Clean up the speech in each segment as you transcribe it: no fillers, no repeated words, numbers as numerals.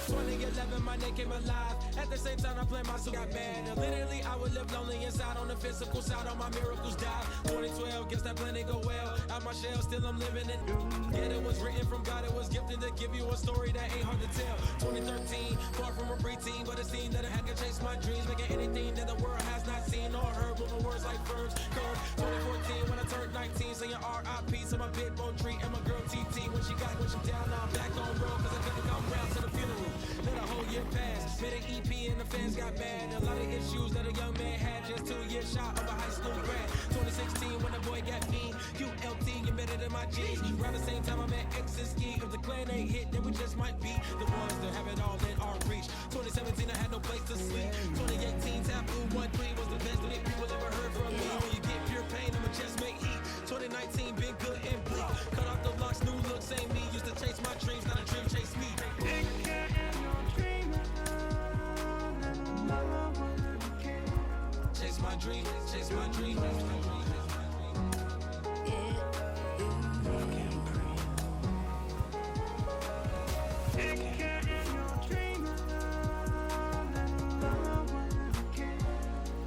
2011, my name came alive. At the same time, I planned my got bad. And literally, I would live lonely inside. On the physical side, all my miracles died. 2012, guess that plan didn't go well. Out my shell, still I'm living it. Yet it was written from God, it was gifted to give you a story that ain't hard to tell. 2013, far from a preteen, but it seemed that I had to chase my dreams, making anything that the world has not seen or heard. With my words like verbs, come 2014 when I turned 19, saying R.I.P. to my big bone tree and my girl TT. When she down, now I'm back on road, cause I couldn't come round to the funeral. Let a whole year pass, made an EP and the fans got mad. A lot of issues that a young man had, just 2 years shy of a high school grad. 2016 when the boy got me, QLT, you better than my G's. Around the same time I met X and Ski. If the clan ain't hit, then we just might be the ones that have it all in our reach. 2017 I had no place to sleep. 2018 Taboo 1-3 was the best that people ever heard from me. When you get pure pain, I'ma just make heat. 2019 been good and bleak. Cut off the locks, new looks, ain't me. Used to chase my dreams, not a dream chase me. Chase my dream, chase my dream.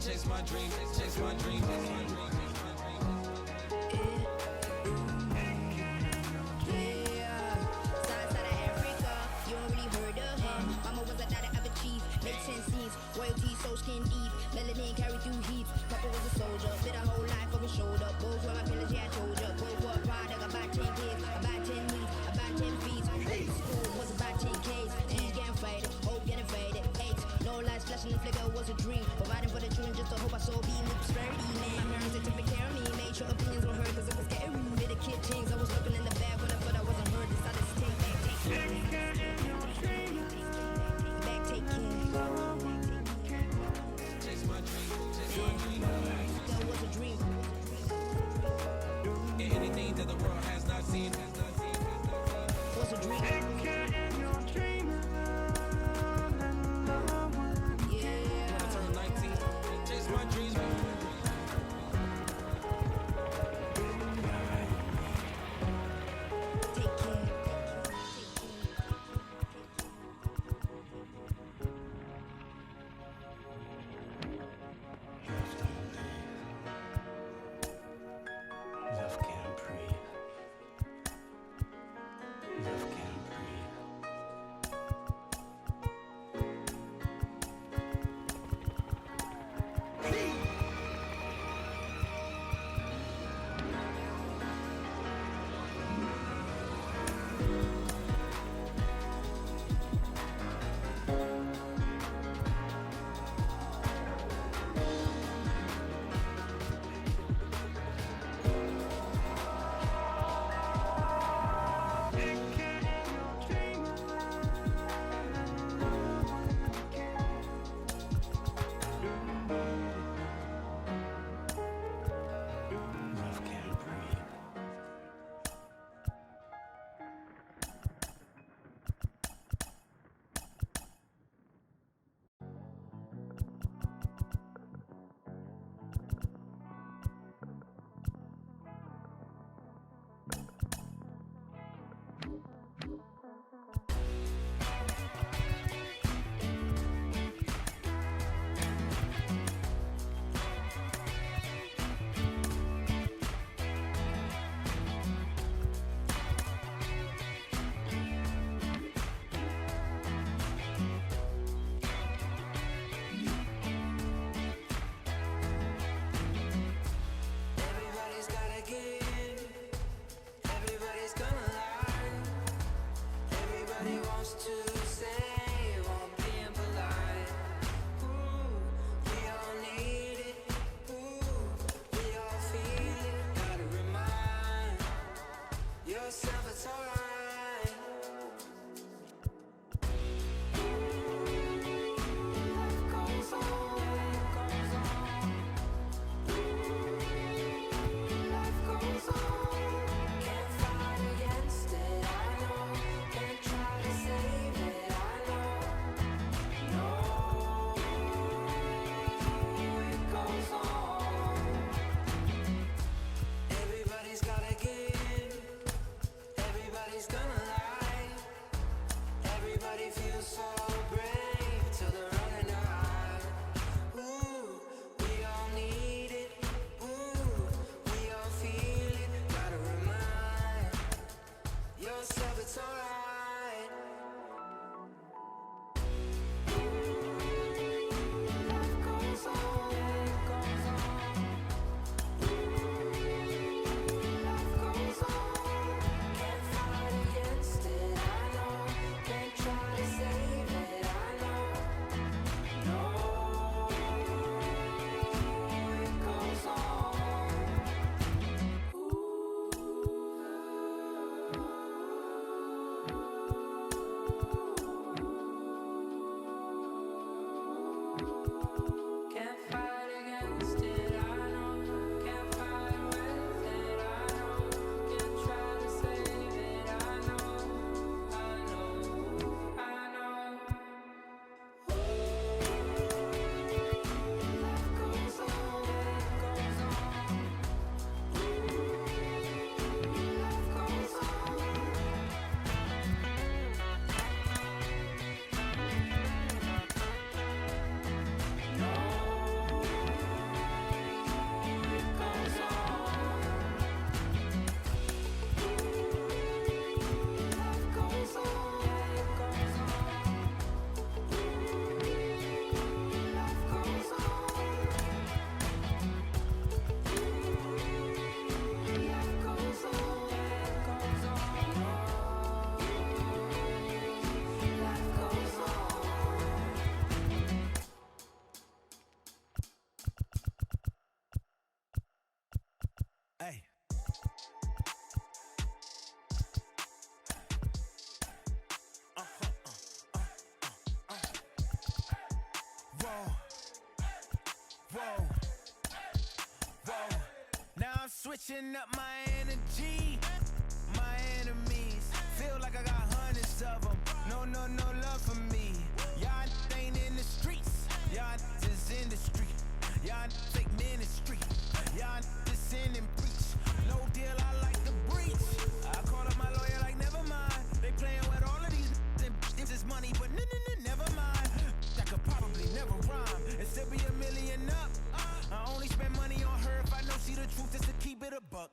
Chase my dream, chase my dream, chase my dream. Royalty, so skin deep, melanin carry through heat. Papa was a soldier, fit a whole life on his shoulder. Both were my pillars, yeah, I told ya. Both were a product, about 10 kids, about 10 weeks, about 10 feet. School was about 10 Ks, T getting faded, hope getting faded. 8, no lights flashing, the flicker was a dream. Providing for the children just to hope I saw beam with prosperity. Man, my parents, they took care of me, made sure opinions were heard, cause it was scary. Made the kid things, I was looking in the bag when I thought I wasn't heard. Decided to take back, take care. Back, take care. That was a dream. Anything that the world has not seen, Was a dream. Yeah. When I turned 19, chase my dreams. Take care. Love can't breathe. Love can't breathe. Love can't breathe. Everybody's gotta give. Everybody's gonna lie. Everybody wants to say while being polite. Ooh, we all need it. Ooh, we all feel it. Gotta remind yourself it's alright. Life goes on. Life goes on. Can't fight against it, I know. Can't try to save it. switching up my energy. My enemies feel like I got hundreds of them. No love for me. Y'all ain't in the streets. Y'all is in the street. Y'all fake ministry. Y'all just sin and preach. No deal, I like the breach. I call up my lawyer like, never mind. They playing with all of these and this is money, but never mind. That could probably never rhyme and still be a million up. I only spend money on her if I know she the truth, just to keep it a buck.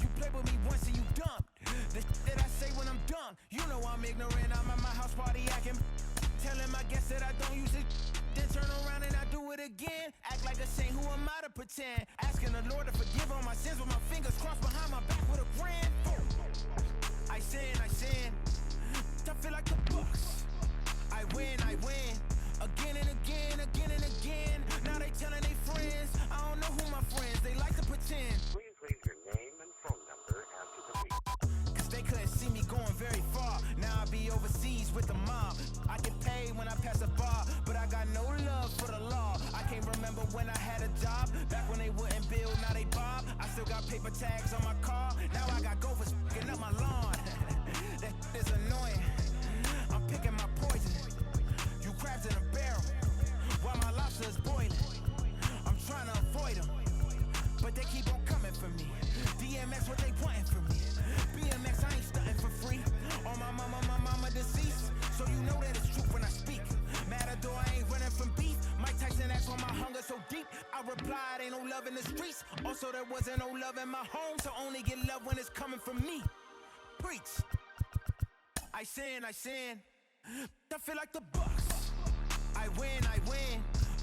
You play with me once and you dumb. The that I say when I'm done, you know I'm ignorant. I'm at my house party acting, telling my guests that I don't use it. Then turn around and I do it again. Act like a saint, who am I to pretend? Asking the Lord to forgive all my sins with my fingers crossed behind my back with a grin. I sin. I feel like the Bucks. I win. Again and again. Now they telling their friends. I don't know who my friends, they like to pretend. Please leave your name and phone number after the beep. Cause they couldn't see me going very far. Now I be overseas with the mob. I get paid when I pass a bar, but I got no love for the law. I can't remember when I had a job. Back when they wouldn't build, now they bob. I still got paper tags on my car. Now I got gophers f***ing up my lawn. That is annoying. I'm picking my poison. You crabs in a barrel, while my lobster is boiling. I'm trying to avoid them, but they keep on coming for me. DMX, what they wanting from me? BMX, I ain't stunting for free. On my mama deceased, so you know that it's true when I speak. Matador, I ain't running from beef. Mike Tyson asked why my hunger so deep. I replied, ain't no love in the streets. Also, there wasn't no love in my home, so only get love when it's coming from me. Preach. I sin. I feel like the Bucks. I win.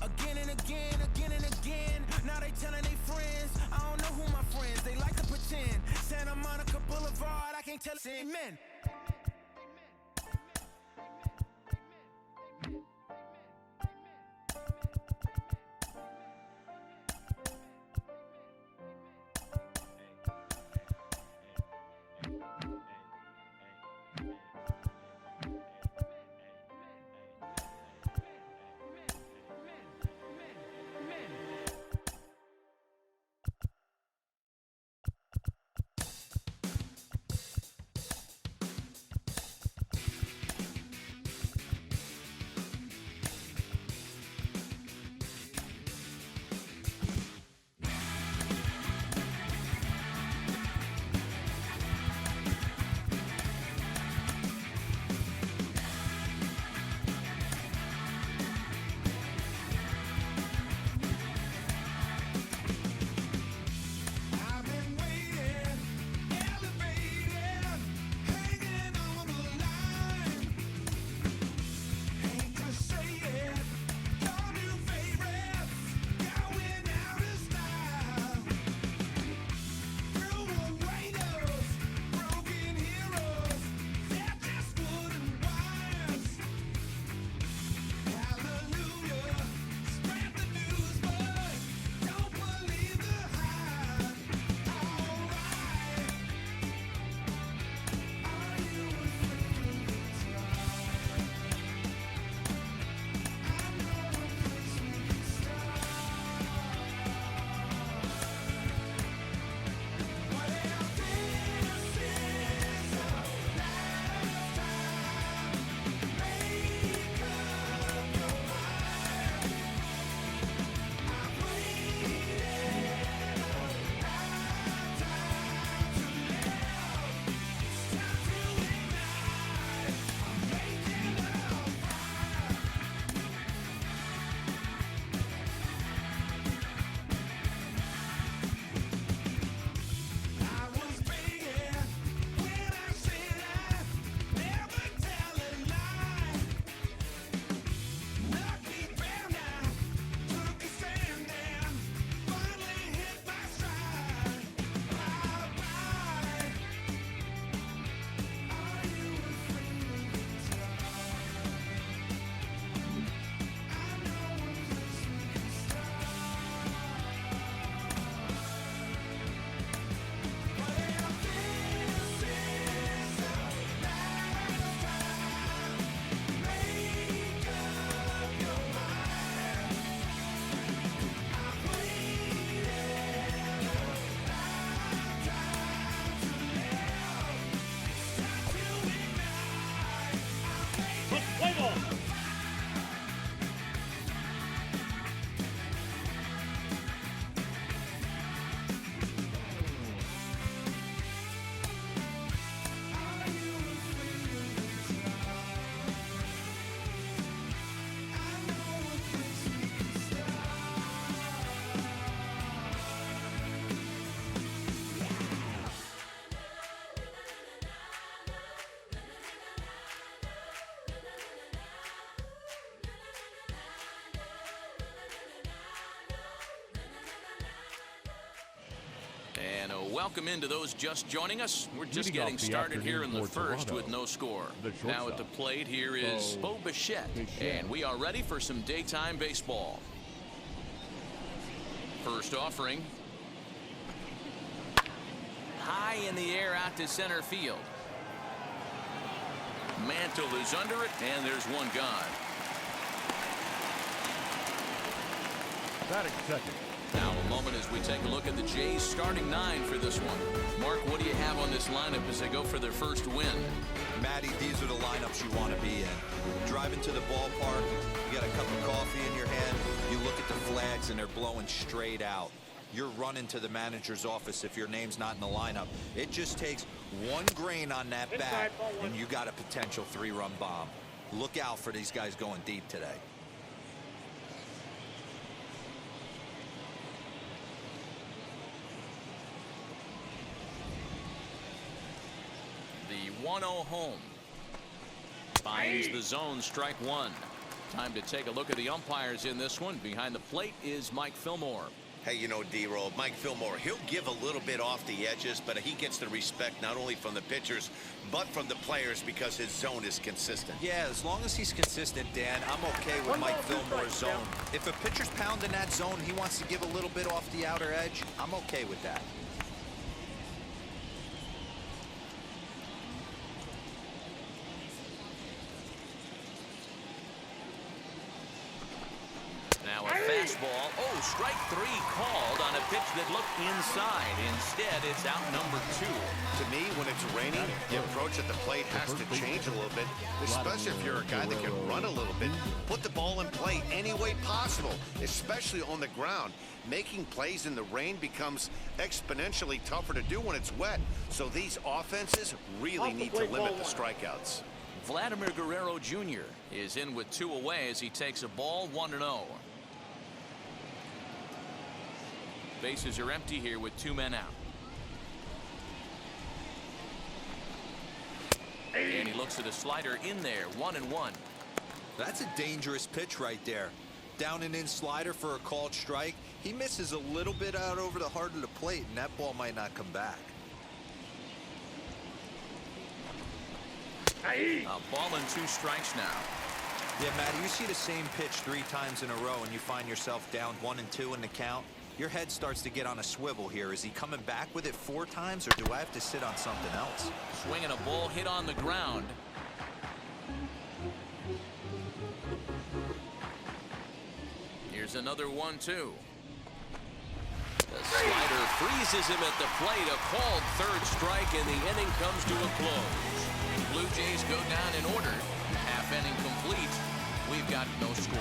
Again and again. Now they telling their friends. I don't know who my friends, they like to pretend. Santa Monica Boulevard, I can't tell amen. welcome into those just joining us. We're just Leading getting off the started here in afternoon the for first Toronto, with no score. the Now at the shortstop. plate here is Bo Bichette, and we are ready for some daytime baseball. First offering. High in the air out to center field. Mantle is under it, and there's one gone. Batting second. Now a moment as we take a look at the Jays starting 9 for this one. Mark, what do you have on this lineup as they go for their first win? Matty, these are the lineups you want to be in. Driving to the ballpark, you got a cup of coffee in your hand, you look at the flags and they're blowing straight out. You're running to the manager's office if your name's not in the lineup. It just takes one grain on that bat and you got a potential 3-run bomb. Look out for these guys going deep today. The 1-0 home. Finds the zone, strike one. Time to take a look at the umpires in this one. Behind the plate is Mike Fillmore. Hey, you know, D-Roll, Mike Fillmore, he'll give a little bit off the edges, but he gets the respect not only from the pitchers, but from the players because his zone is consistent. Yeah, as long as he's consistent, Dan, I'm okay with Mike Fillmore's zone. If a pitcher's pounding that zone, he wants to give a little bit off the outer edge, I'm okay with that. Now a fastball. Oh, strike 3 called on a pitch that looked inside. Instead, it's out number 2. To me, when it's raining, the approach at the plate has to change a little bit, especially if you're a guy that can run a little bit. Put the ball in play any way possible, especially on the ground. Making plays in the rain becomes exponentially tougher to do when it's wet. So these offenses really need to limit the strikeouts. Vladimir Guerrero Jr. is in with 2 away as he takes a ball 1-0. Bases are empty here with 2 men out. And he looks at a slider in there, 1-1. That's a dangerous pitch right there. Down and in slider for a called strike. He misses a little bit out over the heart of the plate, and that ball might not come back. A ball and 2 strikes now. Yeah, Matty, you see the same pitch 3 times in a row and you find yourself down 1-2 in the count. Your head starts to get on a swivel here. Is he coming back with it 4 times, or do I have to sit on something else? Swinging a ball hit on the ground. Here's another 1-2. The slider freezes him at the plate. A called 3rd strike, and the inning comes to a close. Blue Jays go down in order. Half inning complete. We've got no score.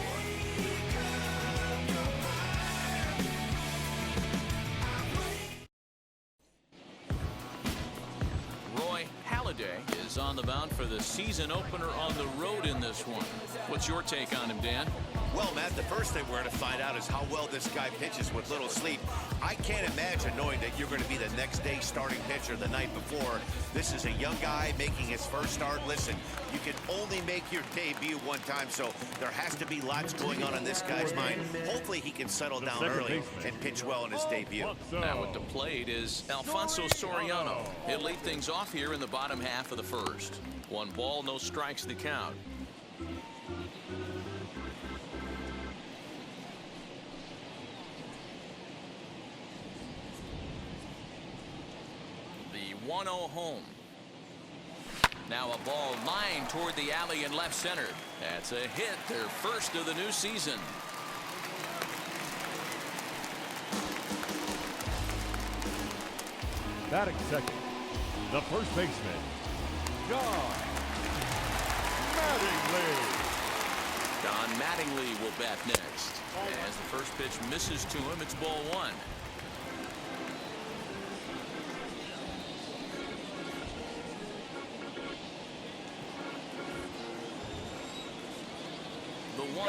Roy Halladay is on the mound for the season opener on the road in this one. What's your take on him, Dan? Well, Matt, the first thing we're going to find out is how well this guy pitches with little sleep. I can't imagine knowing that you're going to be the next day starting pitcher the night before. This is a young guy making his first start. Listen, you can only make your debut one time, so there has to be lots going on in this guy's mind. Hopefully he can settle down early and pitch well in his debut. Now at the plate is Alfonso Soriano. He'll lead things off here in the bottom half of the first. 1 ball, no strikes to count. The 1-0 home. Now a ball lined toward the alley in left center. That's a hit, their first of the new season. Batting second, the first baseman, John Mattingly. Don Mattingly will bat next. As the first pitch misses to him, it's ball 1. The 1-0.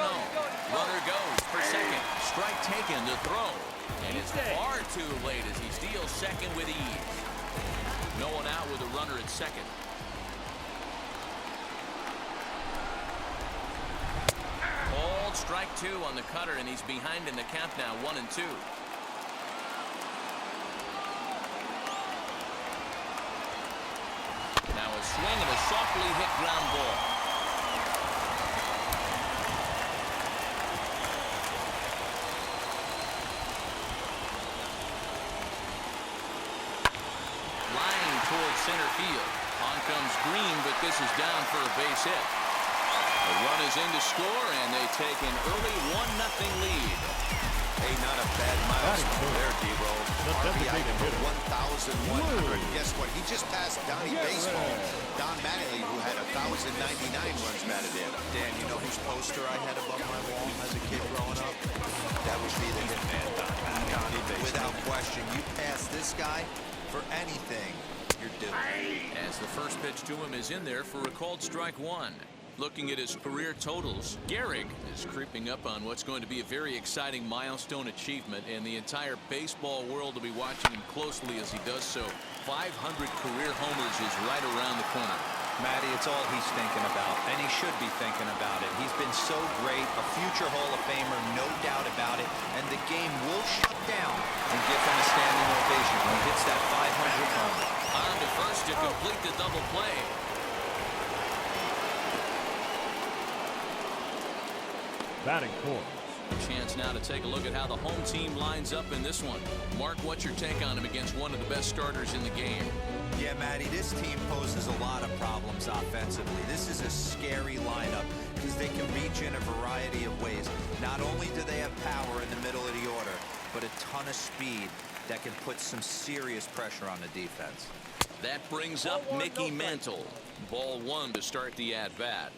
Runner goes for second. Strike taken to throw. And it's far too late as he steals second with ease. No one out with a runner at second. Called strike 2 on the cutter, and he's behind in the count now, 1-2. softly hit ground ball. Line towards center field. On comes Green, but this is down for a base hit. The run is in to score, and they take an early 1-0 lead. Hey, not a bad milestone there, D-Roll. RBI number 1,100. Guess what? He just passed Donnie Baseball, Don Mattingly, who had 1,099 runs batted in. Dan, you know whose poster I had above my wall as a kid growing up? That would be the hitman, Donnie Baseball. Without question, you pass this guy for anything, you're due. As the first pitch to him is in there for a called strike one. Looking at his career totals, Gehrig is creeping up on what's going to be a very exciting milestone achievement, and the entire baseball world will be watching him closely as he does so. 500 career homers is right around the corner. Matty, it's all he's thinking about, and he should be thinking about it. He's been so great, a future Hall of Famer, no doubt about it, and the game will shut down and give him a standing ovation when he hits that 500 homer. On to first to complete the double play. Batting fourth. Chance now to take a look at how the home team lines up in this one. Mark, what's your take on him against one of the best starters in the game? Yeah, Matty, this team poses a lot of problems offensively. This is a scary lineup because they can reach in a variety of ways. Not only do they have power in the middle of the order, but a ton of speed that can put some serious pressure on the defense. That brings up Mickey Mantle. Ball one to start the at-bat.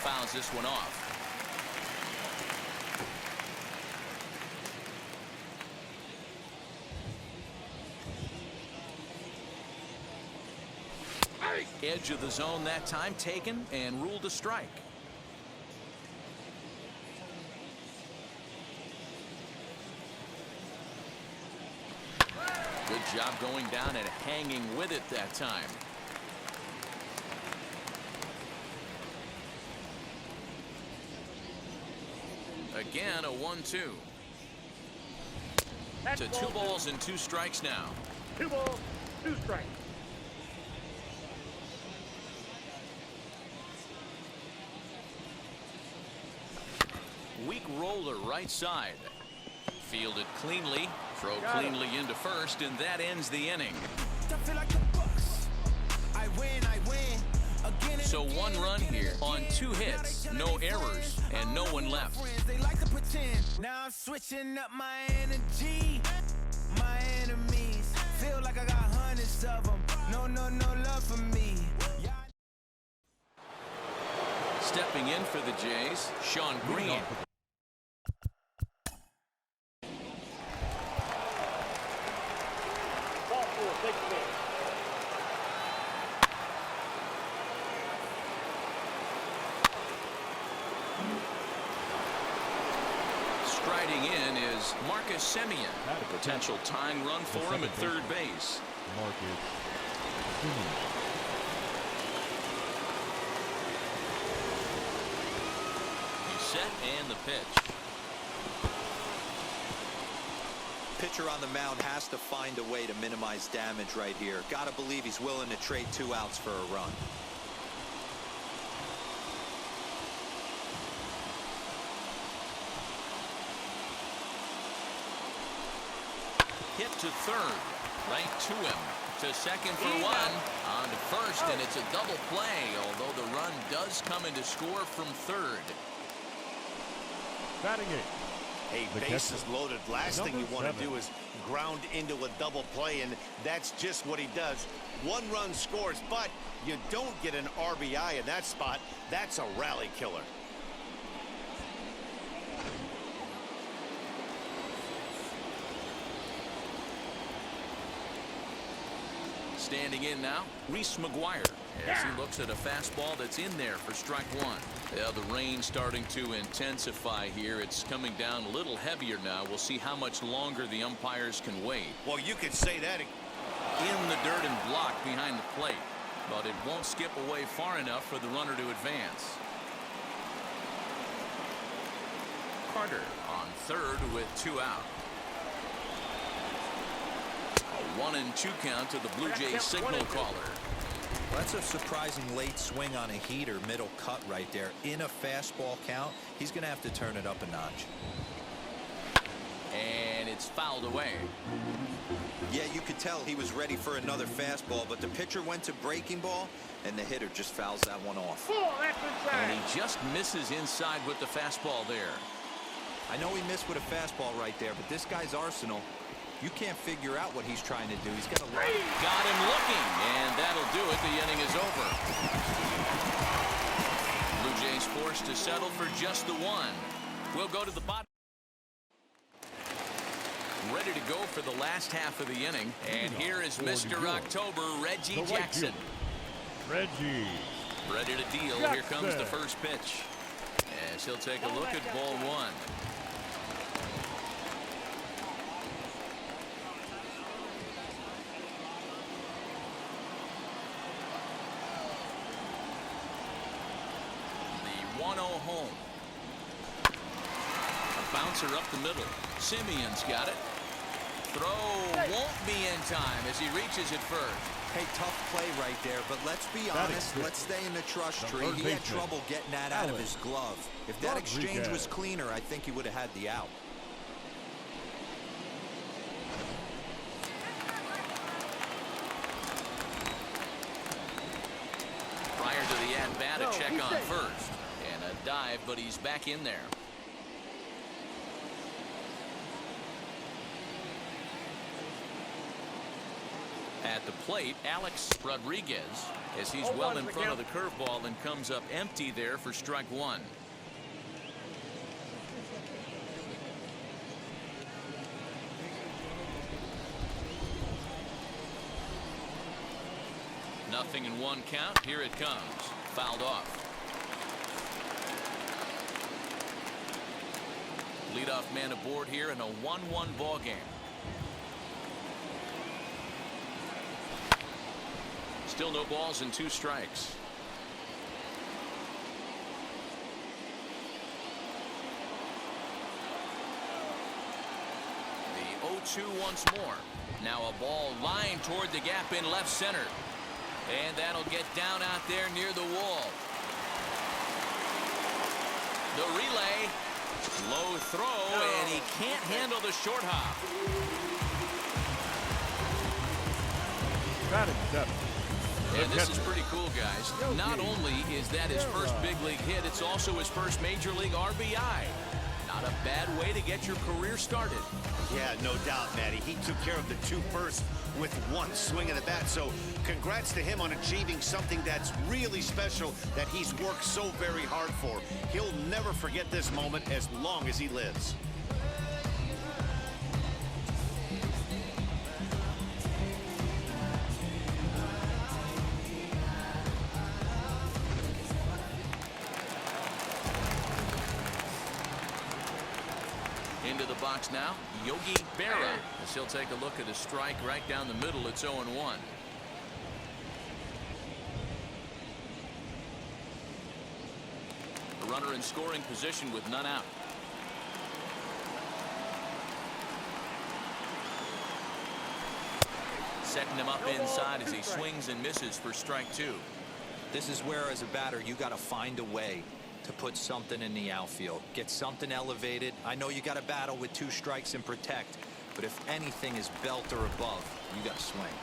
Fouls this one off. Edge of the zone that time taken and ruled a strike. Good job going down and hanging with it that time. Again, a 1-2. To 2 balls and 2 strikes now. 2 balls, 2 strikes. Weak roller right side. Fielded cleanly. Throw cleanly into first, and that ends the inning. So 1 run here on 2 hits, no errors, and no one left. Now I'm switching up my energy. My enemies feel like I got hundreds of them. No love for me. Stepping in for the Jays, Sean Green. Striding in is Marcus Semien. A potential tying run for him at third base. Marcus Semien. He's set and the pitch. Pitcher on the mound has to find a way to minimize damage right here. Gotta believe he's willing to trade 2 outs for a run. Hit to third, right to him. To second for 1. On to first, and it's a double play, although the run does come into score from third. Batting 8. Hey, bases loaded. Last thing you want to do is ground into a double play, and that's just what he does. 1 run scores, but you don't get an RBI in that spot. That's a rally killer. Standing in now, Reese McGuire, as he looks at a fastball that's in there for strike 1. Yeah, the rain starting to intensify here. It's coming down a little heavier now. We'll see how much longer the umpires can wait. Well, you could say that. In the dirt and blocked behind the plate, but it won't skip away far enough for the runner to advance. Carter on third with 2 out. A 1-2 count to the Blue Jays signal caller. Well, that's a surprising late swing on a heater, middle cut right there. In a fastball count, he's going to have to turn it up a notch. And it's fouled away. Yeah, you could tell he was ready for another fastball, but the pitcher went to breaking ball, and the hitter just fouls that one off. And he just misses inside with the fastball there. I know he missed with a fastball right there, but this guy's arsenal, you can't figure out what he's trying to do. He's got a lot. Got him looking, and that'll do it. The inning is over. Blue Jays forced to settle for just the 1. We'll go to the bottom. Ready to go for the last half of the inning. And here is Mr. October, Reggie Jackson. Reggie. Ready to deal. Here comes the first pitch. As he'll take a look at ball 1. The 1-0 home. A bouncer up the middle. Simeon's got it. Throw won't be in time as he reaches it first. Hey, tough play right there, but let's be honest. Let's stay in the trust tree. He had trouble getting that out of his glove. If that exchange was cleaner, I think he would have had the out. Prior to the at-bat, a check on first. And a dive, but he's back in there. At the plate, Alex Rodriguez, as he's well in front of the curveball and comes up empty there for strike 1. Nothing in 1 count. Here it comes. Fouled off. Leadoff man aboard here in a 1-1 ball game. Still no balls and 2 strikes. The 0-2 once more. Now a ball lined toward the gap in left center. And that'll get down out there near the wall. The relay. Low throw, and he can't handle the short hop. Batting 7. And this is pretty cool, guys. Not only is that his first big league hit, it's also his first major league RBI. Not a bad way to get your career started. Yeah, no doubt, Matty. He took care of the 2 first with 1 swing of the bat. So congrats to him on achieving something that's really special that he's worked so very hard for. He'll never forget this moment as long as he lives. Into the box now, Yogi Berra, as he'll take a look at a strike right down the middle. It's 0-1. A runner in scoring position with none out. Setting him up inside as he swings and misses for strike 2. This is where, as a batter, you got to find a way to put something in the outfield, get something elevated. I know you got to battle with 2 strikes and protect, but if anything is belt or above, you got to swing.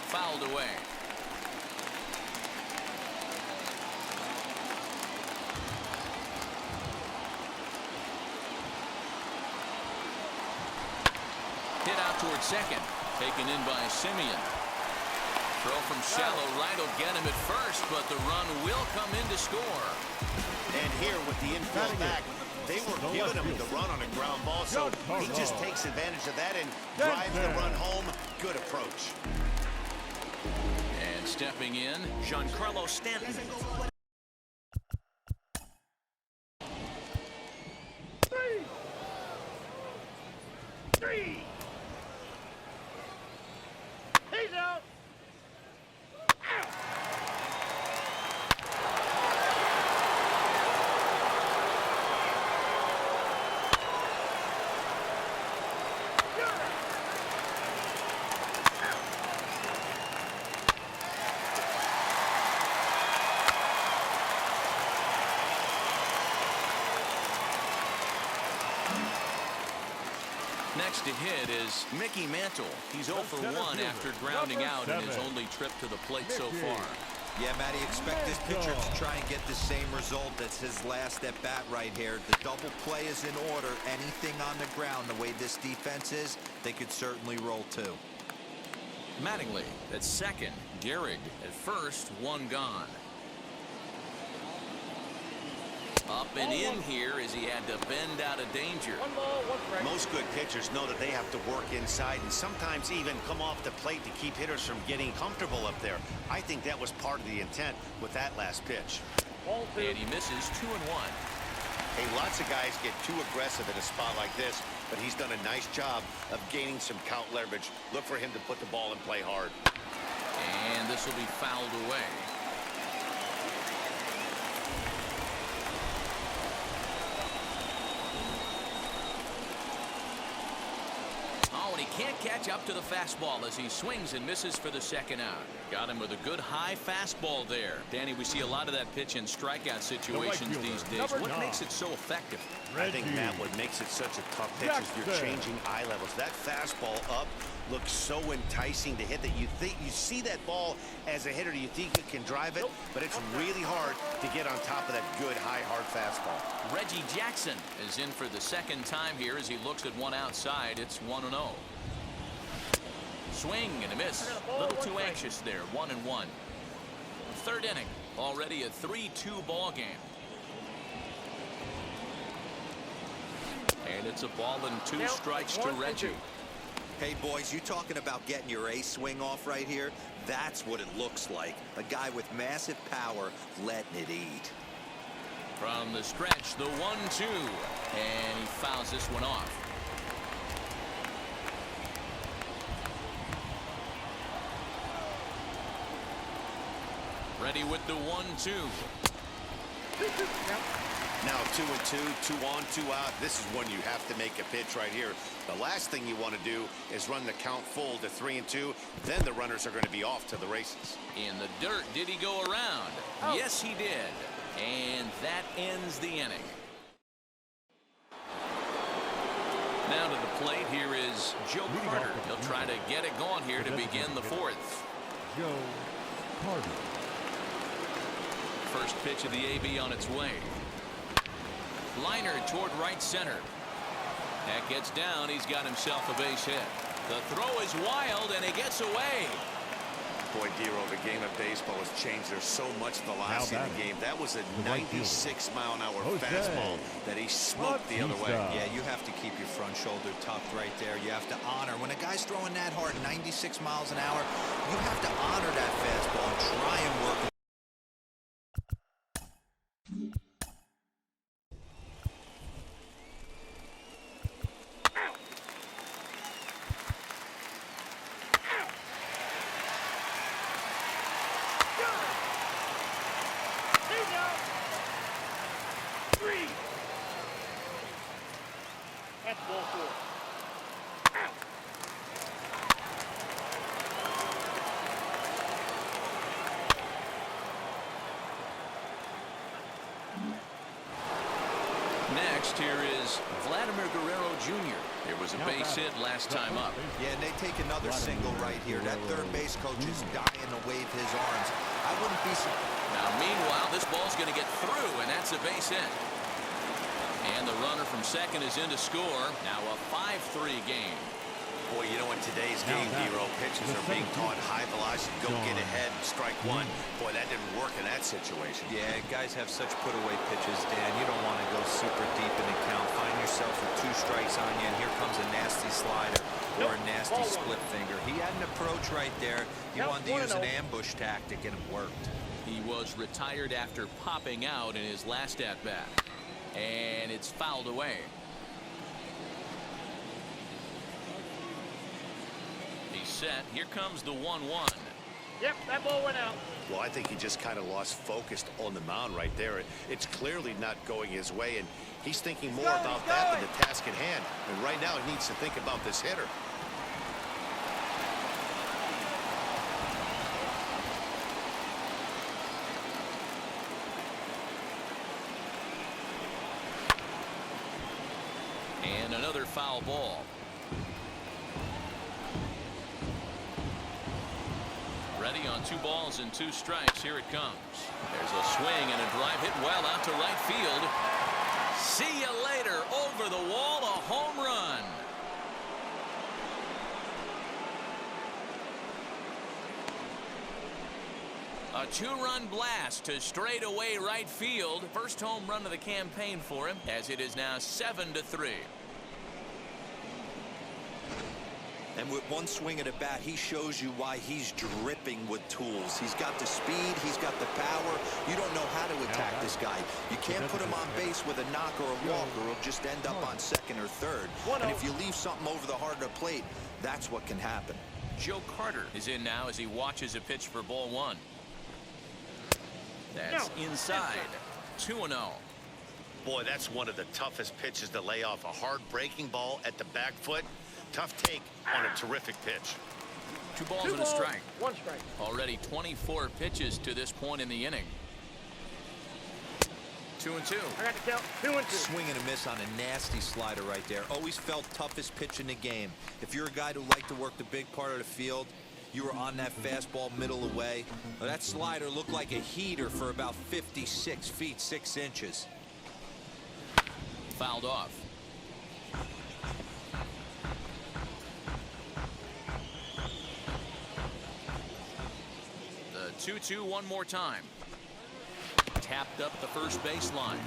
Fouled away. Hit out towards second, taken in by Simeon. Throw from shallow right will get him at first, but the run will come in to score. And here with the infield back, they were giving him the run on a ground ball, so he just takes advantage of that and drives the run home. Good approach. And stepping in, Giancarlo Stanton. Three. He's out. Next to hit is Mickey Mantle. He's 0 for 1 after grounding out in his only trip to the plate so far. Yeah, Matty, expect this pitcher to try and get the same result as his last at bat right here. The double play is in order. Anything on the ground, the way this defense is, they could certainly roll too. Mattingly at second. Gehrig at first. One gone. Up and in here as he had to bend out of danger. Most good pitchers know that they have to work inside and sometimes even come off the plate to keep hitters from getting comfortable up there. I think that was part of the intent with that last pitch. And he misses 2-1. Hey, lots of guys get too aggressive in a spot like this, but he's done a nice job of gaining some count leverage. Look for him to put the ball in play hard. And this will be fouled away. He can't catch up to the fastball as he swings and misses for the second out. Got him with a good high fastball there. Danny, we see a lot of that pitch in strikeout situations these days. What makes it so effective? I think, Matt, what makes it such a tough pitch is you're changing eye levels. That fastball up looks so enticing to hit that you see that ball as a hitter, you think you can drive it, but it's really hard to get on top of that good high hard fastball. Reggie Jackson is in for the second time here as he looks at one outside. It's 1-0. Swing and a miss. A little too anxious there. 1-1. Third inning. Already a 3-2 ball game. And it's a ball and 2 strikes to Reggie. Hey, boys, you talking about getting your ace swing off right here? That's what it looks like. A guy with massive power letting it eat. From the stretch, the 1-2. And he fouls this one off. Ready with the 1-2. Now 2-2, 2 on, 2 out. This is when you have to make a pitch right here. The last thing you want to do is run the count full to 3-2. Then the runners are going to be off to the races. In the dirt, did he go around? Oh. Yes, he did. And that ends the inning. Now to the plate, here is Joe Carter. He'll try to get it going here to begin the fourth. Joe Carter. First pitch of the AB on its way. Liner toward right center. That gets down. He's got himself a base hit. The throw is wild, and it gets away. Boy, Dero, the game of baseball has changed. There's so much velocity in the game. That was a 96-mile-an-hour fastball that he smoked the other way. Yeah, you have to keep your front shoulder tucked right there. You have to honor. When a guy's throwing that hard, 96 miles an hour, you have to honor that fastball and try and work it. Next here is Vladimir Guerrero Jr. There was a base hit last time up. Yeah, and they take another single right here. That third base coach is dying to wave his arms. I wouldn't be surprised. Now, meanwhile, this ball's going to get through, and that's a base hit. And the runner from second is in to score. Now a 5-3 game. Boy, you know, in today's game, Dero, pitchers are being taught high velocity, go get ahead, strike one. Boy, that didn't work in that situation. Yeah, guys have such put-away pitches, Dan. You don't want to go super deep in the count. Find yourself with 2 strikes on you, and here comes a nasty slider or a nasty split finger. He had an approach right there. He wanted to use an ambush tactic, and it worked. He was retired after popping out in his last at-bat. And it's fouled away. He's set. Here comes the 1-1. Yep, that ball went out. Well, I think he just kind of lost focus on the mound right there. It's clearly not going his way, and he's thinking more about that than the task at hand. And right now, he needs to think about this hitter. And another foul ball. Ready on 2 balls and 2 strikes. Here it comes. There's a swing and a drive hit well out to right field. See you later. Over the wall, a home run. A 2-run blast to straightaway right field. First home run of the campaign for him, as it is now 7-3. And with one swing at a bat, he shows you why he's dripping with tools. He's got the speed, he's got the power. You don't know how to attack this guy. You can't put him on base with a knock or a walk, or he'll just end up on second or third. And if you leave something over the heart of the plate, that's what can happen. Joe Carter is in now as he watches a pitch for ball 1. That's inside. 2-0. Boy, that's one of the toughest pitches to lay off. A hard breaking ball at the back foot. Tough take on a terrific pitch. 2 balls and a strike. 1 strike. Already 24 pitches to this point in the inning. 2-2. I got the count. 2-2. Swing and a miss on a nasty slider right there. Always felt toughest pitch in the game. If you're a guy who liked to work the big part of the field, you were on that fastball middle away. Well, that slider looked like a heater for about 56 feet 6 inches. Fouled off. The 2-2 one more time. Tapped up the first baseline.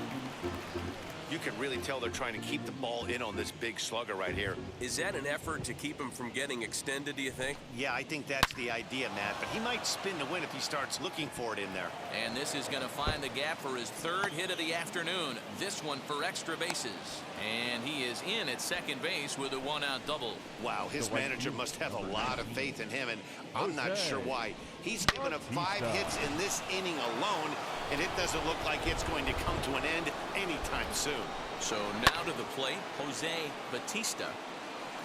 You can really tell they're trying to keep the ball in on this big slugger right here. Is that an effort to keep him from getting extended, do you think? Yeah, I think that's the idea, Matt. But he might spin to win if he starts looking for it in there. And this is going to find the gap for his 3rd hit of the afternoon. This one for extra bases. And he is in at second base with a 1-out double. Wow, his manager must have a lot of faith in him, and I'm not sure why. He's given up 5 hits in this inning alone, and it doesn't look like it's going to come to an end anytime soon. So now to the plate, Jose Batista.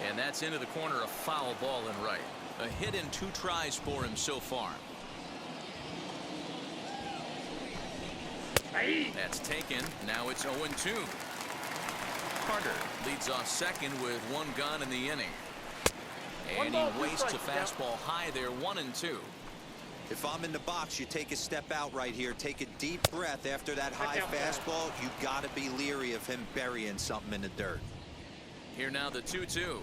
And that's into the corner, a foul ball and right. A hit in 2 tries for him so far. That's taken. Now it's 0-2. Carter leads off second with 1 gone in the inning. And he wastes a fastball high there, 1-2. If I'm in the box, you take a step out right here. Take a deep breath after that high fastball. You got to be leery of him burying something in the dirt. Here now the 2-2.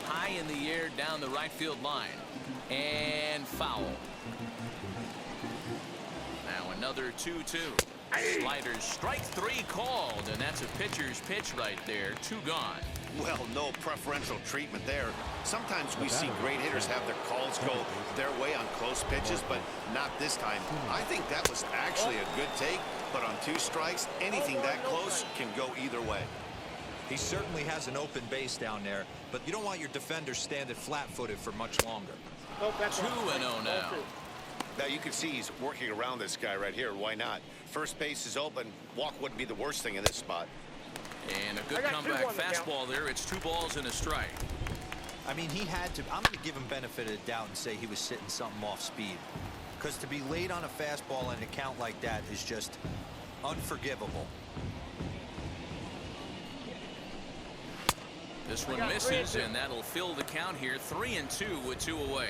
High in the air down the right field line. And foul. Now another 2-2. Sliders, strike 3 called, and that's a pitcher's pitch right there. 2 gone. Well, no preferential treatment there. Sometimes we see great hitters have their calls go their way on close pitches, but not this time. I think that was actually a good take, but on 2 strikes, anything that close can go either way. He certainly has an open base down there, but you don't want your defender standing flat-footed for much longer. 2-0 now. Now you can see he's working around this guy right here. Why not? First base is open. Walk wouldn't be the worst thing in this spot. And a good comeback fastball there. It's 2 balls and a strike. I mean, he had to. I'm going to give him benefit of the doubt and say he was sitting something off speed. Because to be late on a fastball and a count like that is just unforgivable. This one misses, and that'll fill the count here. 3-2 with 2 away.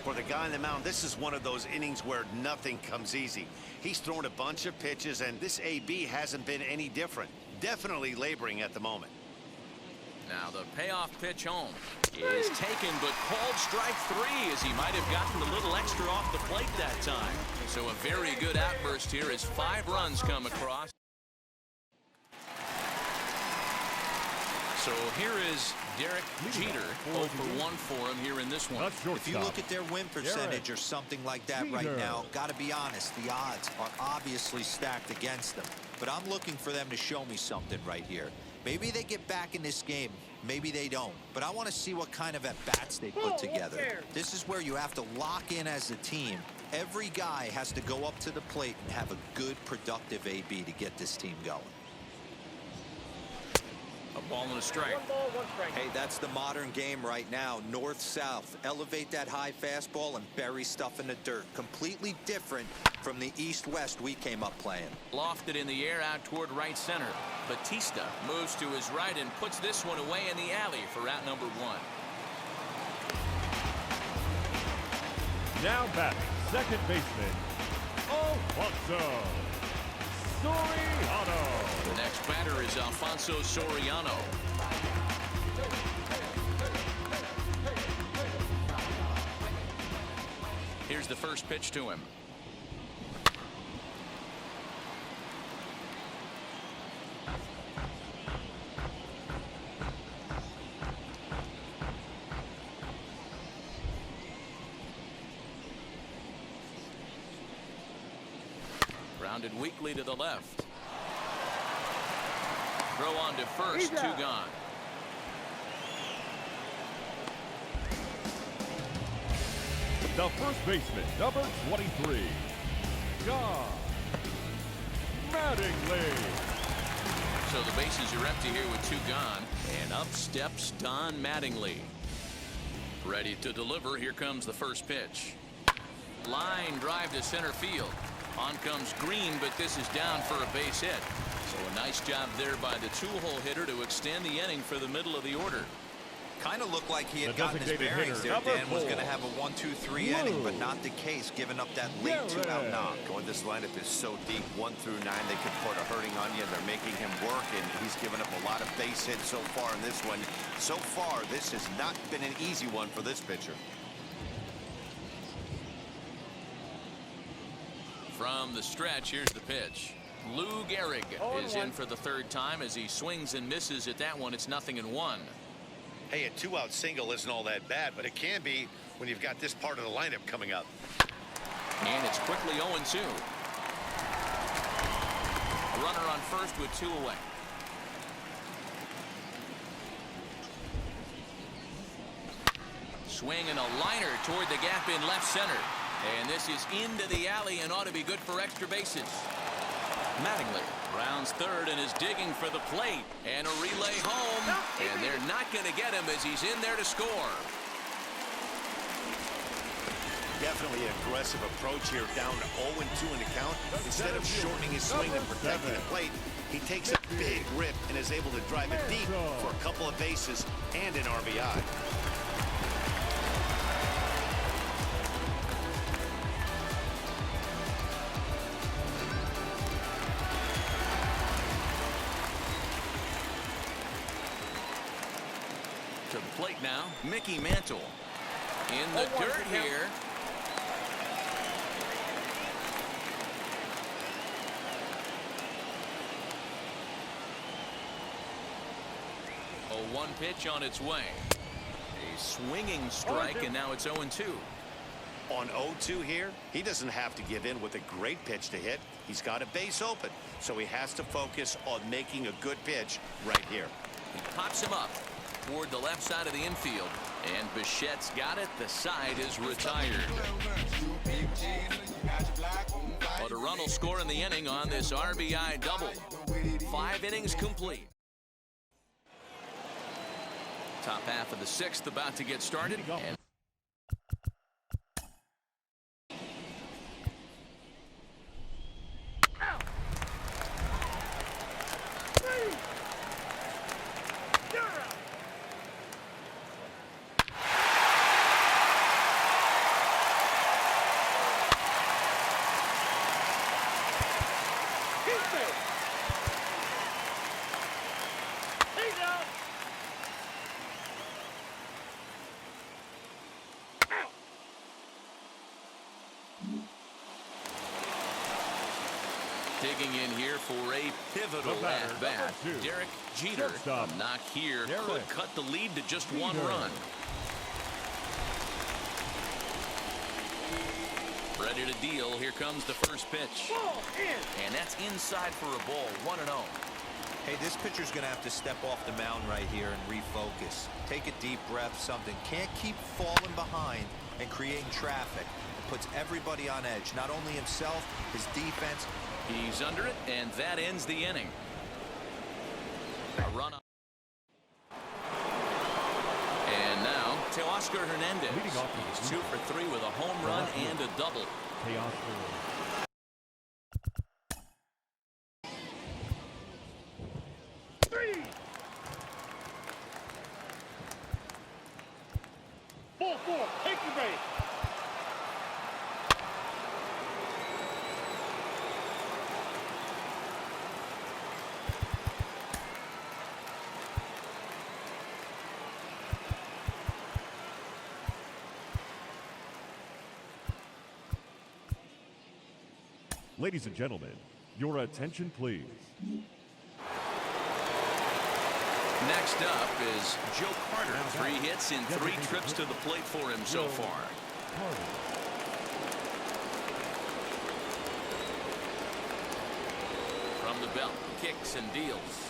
For the guy on the mound, this is one of those innings where nothing comes easy. He's thrown a bunch of pitches, and this AB hasn't been any different. Definitely laboring at the moment. Now the payoff pitch home is taken, but called strike 3, as he might have gotten a little extra off the plate that time. So a very good outburst here as 5 runs come across. So here is Derek Jeter, 0 for 1 for him here in this one. If you look at their win percentage or something like that right now, got to be honest, the odds are obviously stacked against them. But I'm looking for them to show me something right here. Maybe they get back in this game. Maybe they don't. But I want to see what kind of at-bats they put together. This is where you have to lock in as a team. Every guy has to go up to the plate and have a good, productive AB to get this team going. A ball and a strike. 1 ball, 1 strike. Hey, that's the modern game right now. North-south. Elevate that high fastball and bury stuff in the dirt. Completely different from the east-west we came up playing. Lofted in the air out toward right center. Batista moves to his right and puts this one away in the alley for out number 1. Now batting, second baseman, Alfonso Soriano. The next batter is Alfonso Soriano. Here's the first pitch to him. Grounded weakly to the left. Throw on to first, 2 gone. The first baseman, number 23, John Mattingly. So the bases are empty here with 2 gone, and up steps Don Mattingly. Ready to deliver. Here comes the first pitch. Line drive to center field. On comes Green, but this is down for a base hit. So a nice job there by the 2-hole hitter to extend the inning for the middle of the order. Kind of looked like he had The gotten his designated bearings hitter, there. number Dan was 4. going to have a 1-2-3 inning, but not the case, giving up that late 2-out knock. Going, this lineup is so deep, 1 through 9, they could put a hurting on you. They're making him work, and he's given up a lot of base hits so far in this one. So far, this has not been an easy one for this pitcher. From the stretch, here's the pitch. Lou Gehrig is in for the 3rd time as he swings and misses at that one. It's 0-1. Hey, a 2-out single isn't all that bad, but it can be when you've got this part of the lineup coming up. And it's quickly 0-2. A runner on first with 2 away. Swing and a liner toward the gap in left center. And this is into the alley and ought to be good for extra bases. Mattingly rounds third and is digging for the plate. And a relay home. And they're not going to get him as he's in there to score. Definitely an aggressive approach here, down to 0-2 in the count. Instead of shortening his swing and protecting the plate, he takes a big rip and is able to drive it deep for a couple of bases and an RBI. To the plate now, Mickey Mantle. In the dirt here. A 1 pitch on its way. A swinging strike, and now it's 0-2. On 0-2 here, he doesn't have to give in with a great pitch to hit. He's got a base open, so he has to focus on making a good pitch right here. He pops him up toward the left side of the infield, and Bichette's got it. The side is retired. But a run will score in the inning on this RBI double. 5 innings complete. Top half of the 6th about to get started. And digging in here for a pivotal at-bat. Derek Jeter, a knock here, could cut the lead to just 1 run. Ready to deal. Here comes the first pitch. And that's inside for a ball. 1-0. Hey, this pitcher's going to have to step off the mound right here and refocus. Take a deep breath, something. Can't keep falling behind and creating traffic. It puts everybody on edge, not only himself, his defense. He's under it, and that ends the inning. A run Teoscar Hernandez. Leading off with He's 2 for 3 with a home run and a double. Teoscar. 4-4. Take your base. Ladies and gentlemen, your attention please. Next up is Joe Carter. 3 hits in 3 trips to the plate for him so far. From the belt, kicks and deals.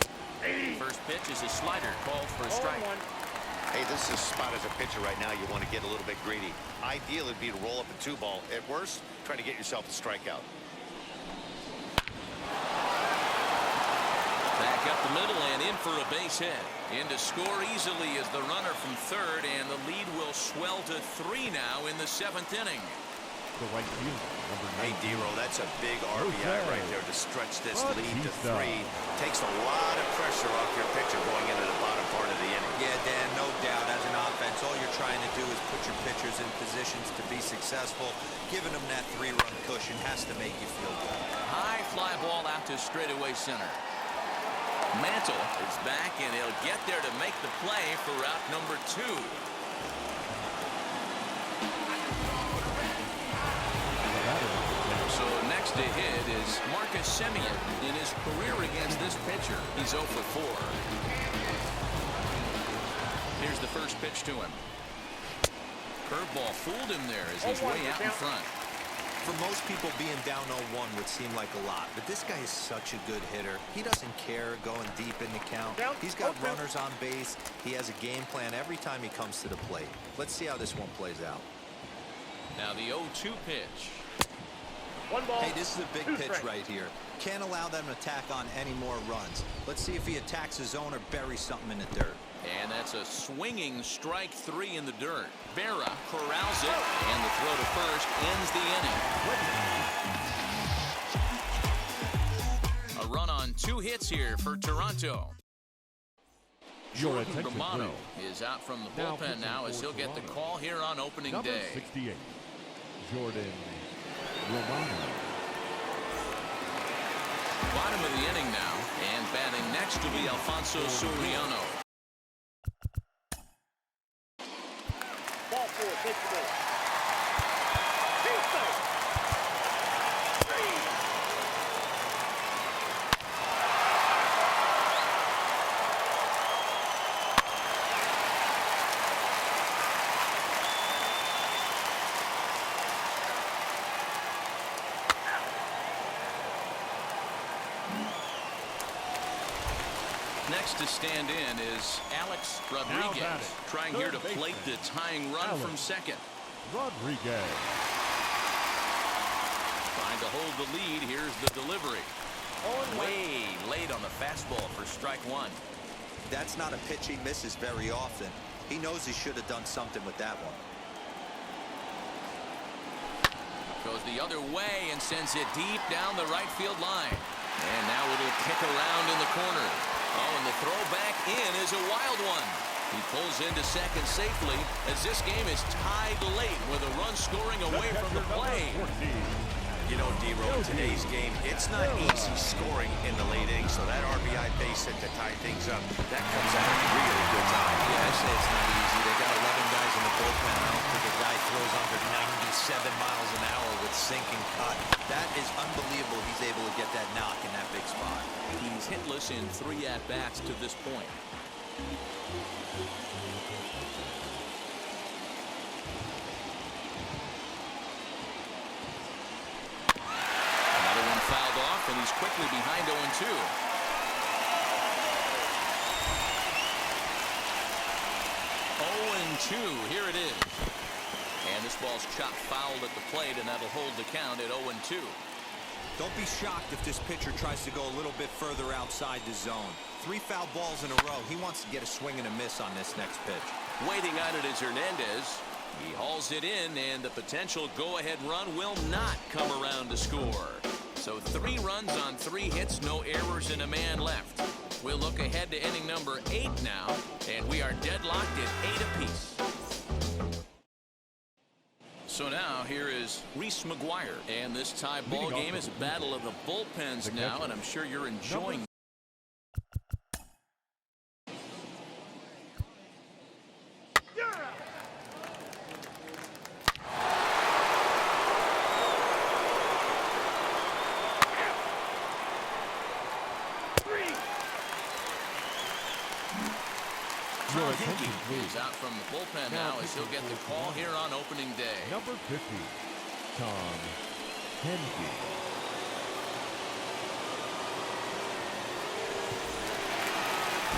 First pitch is a slider called for a strike. Hey, this is a spot as a pitcher right now. You want to get a little bit greedy. Ideal would be to roll up a 2-ball. At worst, try to get yourself a strikeout. Back up the middle and in for a base hit. In to score easily is the runner from third, and the lead will swell to 3 now in the 7th inning. The right fielder, number 19. Hey, D-Roll, that's a big RBI right there to stretch this lead to 3. Takes a lot of pressure off your pitcher going into the bottom part of the inning. Yeah, Dan, no doubt. As an offense, all you're trying to do is put your pitchers in positions to be successful. Giving them that 3-run cushion has to make you feel good. High fly ball out to straightaway center. Mantle is back, and he'll get there to make the play for route number 2. So next to hit is Marcus Semien. In his career against this pitcher, he's 0 for 4. Here's the first pitch to him. Curveball fooled him there as he's way out in front. For most people, being down 0-1 would seem like a lot, but this guy is such a good hitter. He doesn't care going deep in the count. He's got runners on base. He has a game plan every time he comes to the plate. Let's see how this one plays out. Now the 0-2 pitch. 1 ball. Hey, this is a big pitch right here. Can't allow them to tack on any more runs. Let's see if he attacks his zone or buries something in the dirt. And that's a swinging strike 3 in the dirt. Vera corrals it, and the throw to first ends the inning. A run on 2 hits here for Toronto. Jordan Romano is out from the bullpen now as he'll get the call here on opening Number day. 68, Jordan Romano. Bottom of the inning now, and batting next will be Alfonso Soriano. Ball 4. Take your base. Next to stand in is Alex Rodriguez, trying here to plate the tying run from second. Rodriguez. Trying to hold the lead. Here's the delivery. Way late on the fastball for strike 1. That's not a pitch he misses very often. He knows he should have done something with that one. Goes the other way and sends it deep down the right field line. And now it'll kick around in the corner. Oh, and the throw back in is a wild one. He pulls into second safely as this game is tied late with a run scoring away from the play. You know, D-Roll, in today's game, it's not easy scoring in the late innings, so that RBI base hit to tie things up, that comes at a really good time. Yeah, I say it's not easy. They got 11 guys in the bullpen. I don't think a guy throws under 97 miles an hour with sinking cut. That is unbelievable. He's able to get that knock in that big spot. He's hitless in 3 at-bats to this point. Another one fouled off, and he's quickly behind 0-2. 0-2, here it is. And this ball's chopped fouled at the plate, and that'll hold the count at 0-2. Don't be shocked if this pitcher tries to go a little bit further outside the zone. 3 foul balls in a row. He wants to get a swing and a miss on this next pitch. Waiting on it is Hernandez. He hauls it in, and the potential go-ahead run will not come around to score. So 3 runs on 3 hits, no errors, and a man left. We'll look ahead to inning number 8 now, and we are deadlocked at 8 apiece. So now here is Reese McGuire, and this tie ball game is a battle of the bullpens now, and I'm sure you're enjoying. He's out from the bullpen now as he'll get the call here on opening day. Number 50, Tom Henke.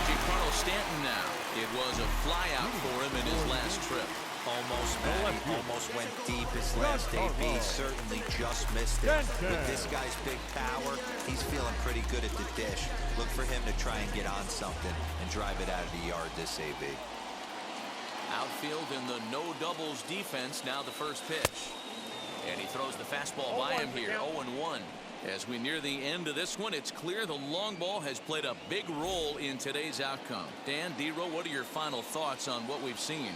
Giancarlo Stanton now. It was a flyout for him in his last trip. Almost, Matty, almost went deep his last AB. Certainly just missed it. With this guy's big power, he's feeling pretty good at the dish. Look for him to try and get on something and drive it out of the yard this AB. Outfield in the no doubles defense. Now the first pitch. And he throws the fastball by him here. 0-1. As we near the end of this one, it's clear the long ball has played a big role in today's outcome. Dan, D-Row, what are your final thoughts on what we've seen?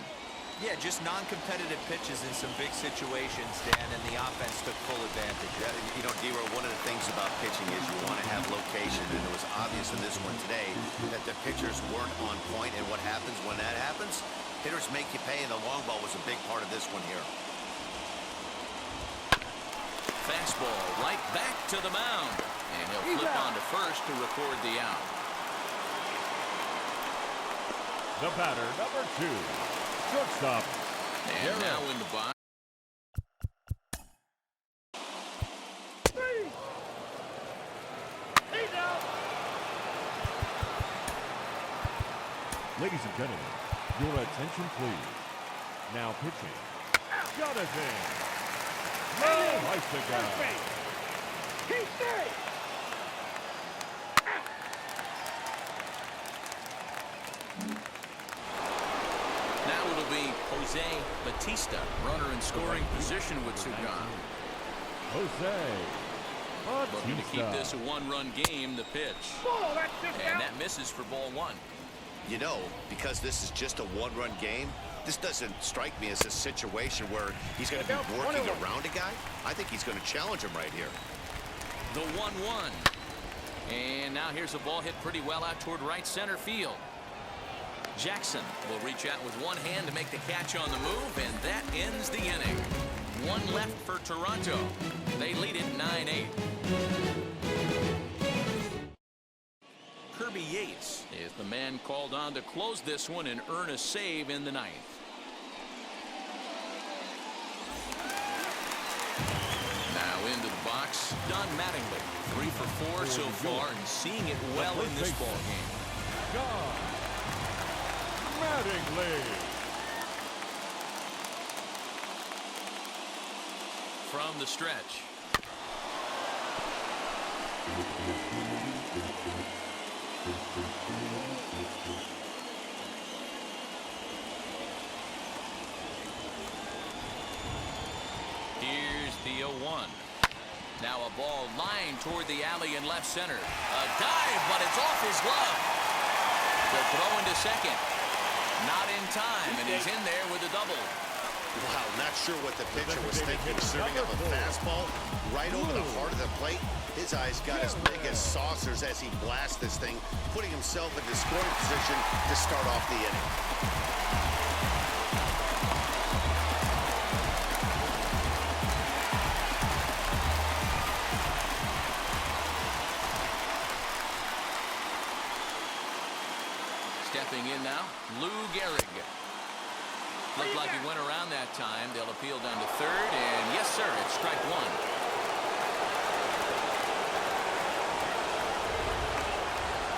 Yeah, just non-competitive pitches in some big situations, Dan, and the offense took full advantage. You know, D-Row, one of the things about pitching is you want to have location, and it was obvious in this one today that the pitchers weren't on point, and what happens when that happens? Hitters make you pay, and the long ball was a big part of this one here. Fastball right back to the mound, and he'll flip on to first to record the out. The batter, number 2. Shortstop. And now in the box. Ladies and gentlemen, your attention please. Now pitching, Jonathan. Nice to go. Now it'll be Jose Batista, runner in scoring position with Sugan. Jose Batista. Looking to keep this a 1-run game, the pitch. And that misses for ball 1. You know, because this is just a 1-run game, this doesn't strike me as a situation where he's going to be working around a guy. I think he's going to challenge him right here. The 1-1. And now here's a ball hit pretty well out toward right center field. Jackson will reach out with one hand to make the catch on the move, and that ends the inning. 1 left for Toronto. They lead it 9-8. Kirby Yates is the man called on to close this one and earn a save in the 9th. Now into the box, Don Mattingly. 3 for 4 so far and seeing it well in this ball game. Don Mattingly. From the stretch. Here's the 0-1. Now a ball lined toward the alley in left center. A dive, but it's off his glove. The throw into second. Not in time, and he's in there with a double. Wow, not sure what the pitcher was thinking, serving up a fastball right over the heart of the plate. His eyes got as big as saucers as he blasts this thing, putting himself into scoring position to start off the inning. Stepping in now, Lou Gehrig. Looked like he went around that time. They'll appeal down to third, and yes, sir, it's strike 1.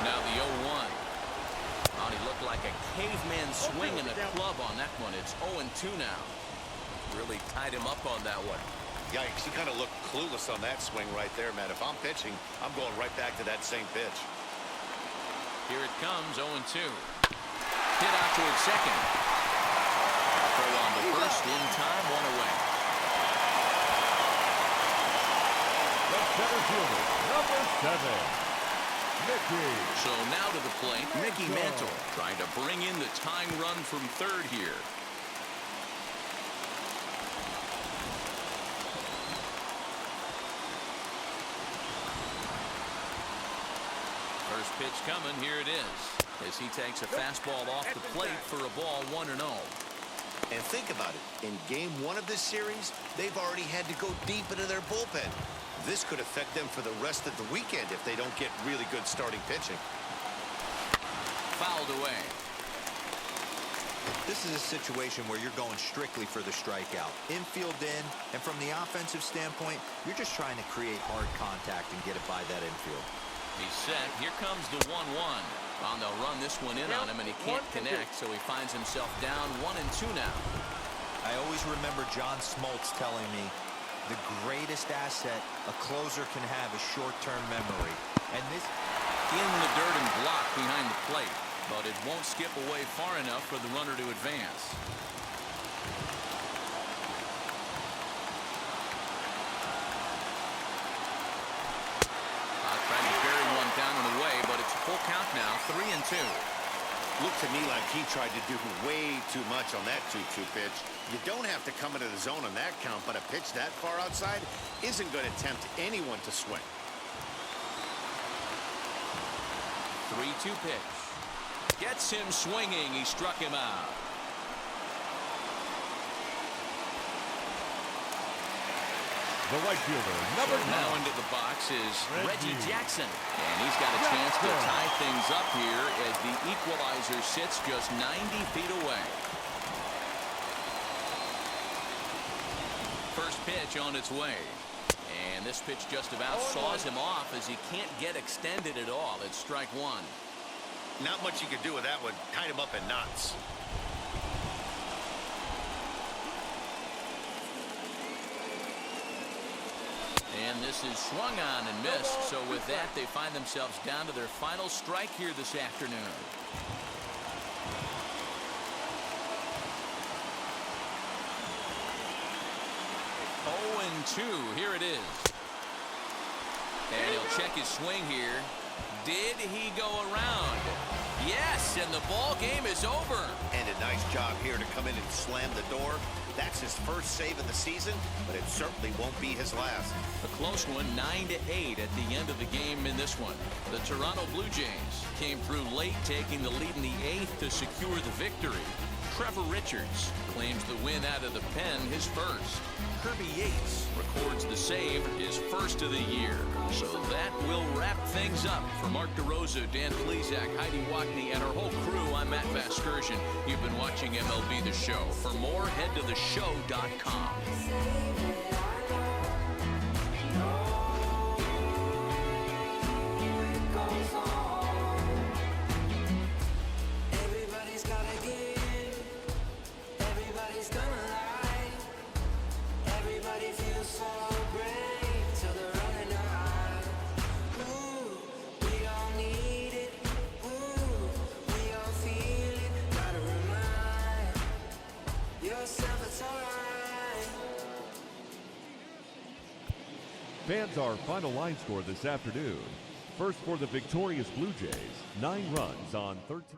Now the 0-1. Oh, he looked like a caveman swinging the club on that one. It's 0-2 now. Really tied him up on that one. Yikes, he kind of looked clueless on that swing right there, man. If I'm pitching, I'm going right back to that same pitch. Here it comes, 0-2. Hit out toward second. on to first in time, one away. The center fielder, number 7, Mickey. So now to the plate, Mickey Mantle trying to bring in the tying run from third here. First pitch coming, here it is, as he takes a fastball off the plate for a ball 1-0. And think about it. In game 1 of this series, they've already had to go deep into their bullpen. This could affect them for the rest of the weekend if they don't get really good starting pitching. Fouled away. This is a situation where you're going strictly for the strikeout. Infield in, and from the offensive standpoint, you're just trying to create hard contact and get it by that infield. He's set. Here comes the 1-1. They'll run this one in on him, and he can't connect, so he finds himself down 1-2 now. I always remember John Smoltz telling me the greatest asset a closer can have is short-term memory. And this in the dirt and blocked behind the plate, but it won't skip away far enough for the runner to advance. Trying to bury one down and away, but it's a full count now, 3-2. Looked to me like he tried to do way too much on that 2-2 pitch. You don't have to come into the zone on that count, but a pitch that far outside isn't going to tempt anyone to swing. 3-2 pitch. Gets him swinging. He struck him out. The right fielder, number 9. Now into the box is Reggie Jackson. And he's got a chance to tie things up here as the equalizer sits just 90 feet away. First pitch on its way. And this pitch just about saws him off as he can't get extended at all. It's strike 1. Not much you could do with that one. Tied him up in knots. And this is swung on and missed. So with that, they find themselves down to their final strike here this afternoon. Oh, 2. Here it is. And he'll check his swing here. Did he go around? Yes, and the ball game is over. And a nice job here to come in and slam the door. That's his first save of the season, but it certainly won't be his last. A close one, 9-8 at the end of the game in this one. The Toronto Blue Jays came through late, taking the lead in the 8th to secure the victory. Trevor Richards claims the win out of the pen, his first. Kirby Yates records the save, his first of the year. So that will wrap things up. For Mark DeRosa, Dan Plesac, Heidi Wackney, and our whole crew, I'm Matt Vasgersian. You've been watching MLB The Show. For more, head to theshow.com. Everybody's gotta give. Everybody's gonna lie. Everybody feels so brave till they're running out. Ooh, we all need it. Ooh, we all feel it. Gotta remind yourself it's alright. Fans, our final line score this afternoon. First for the victorious Blue Jays, 9 runs on 13.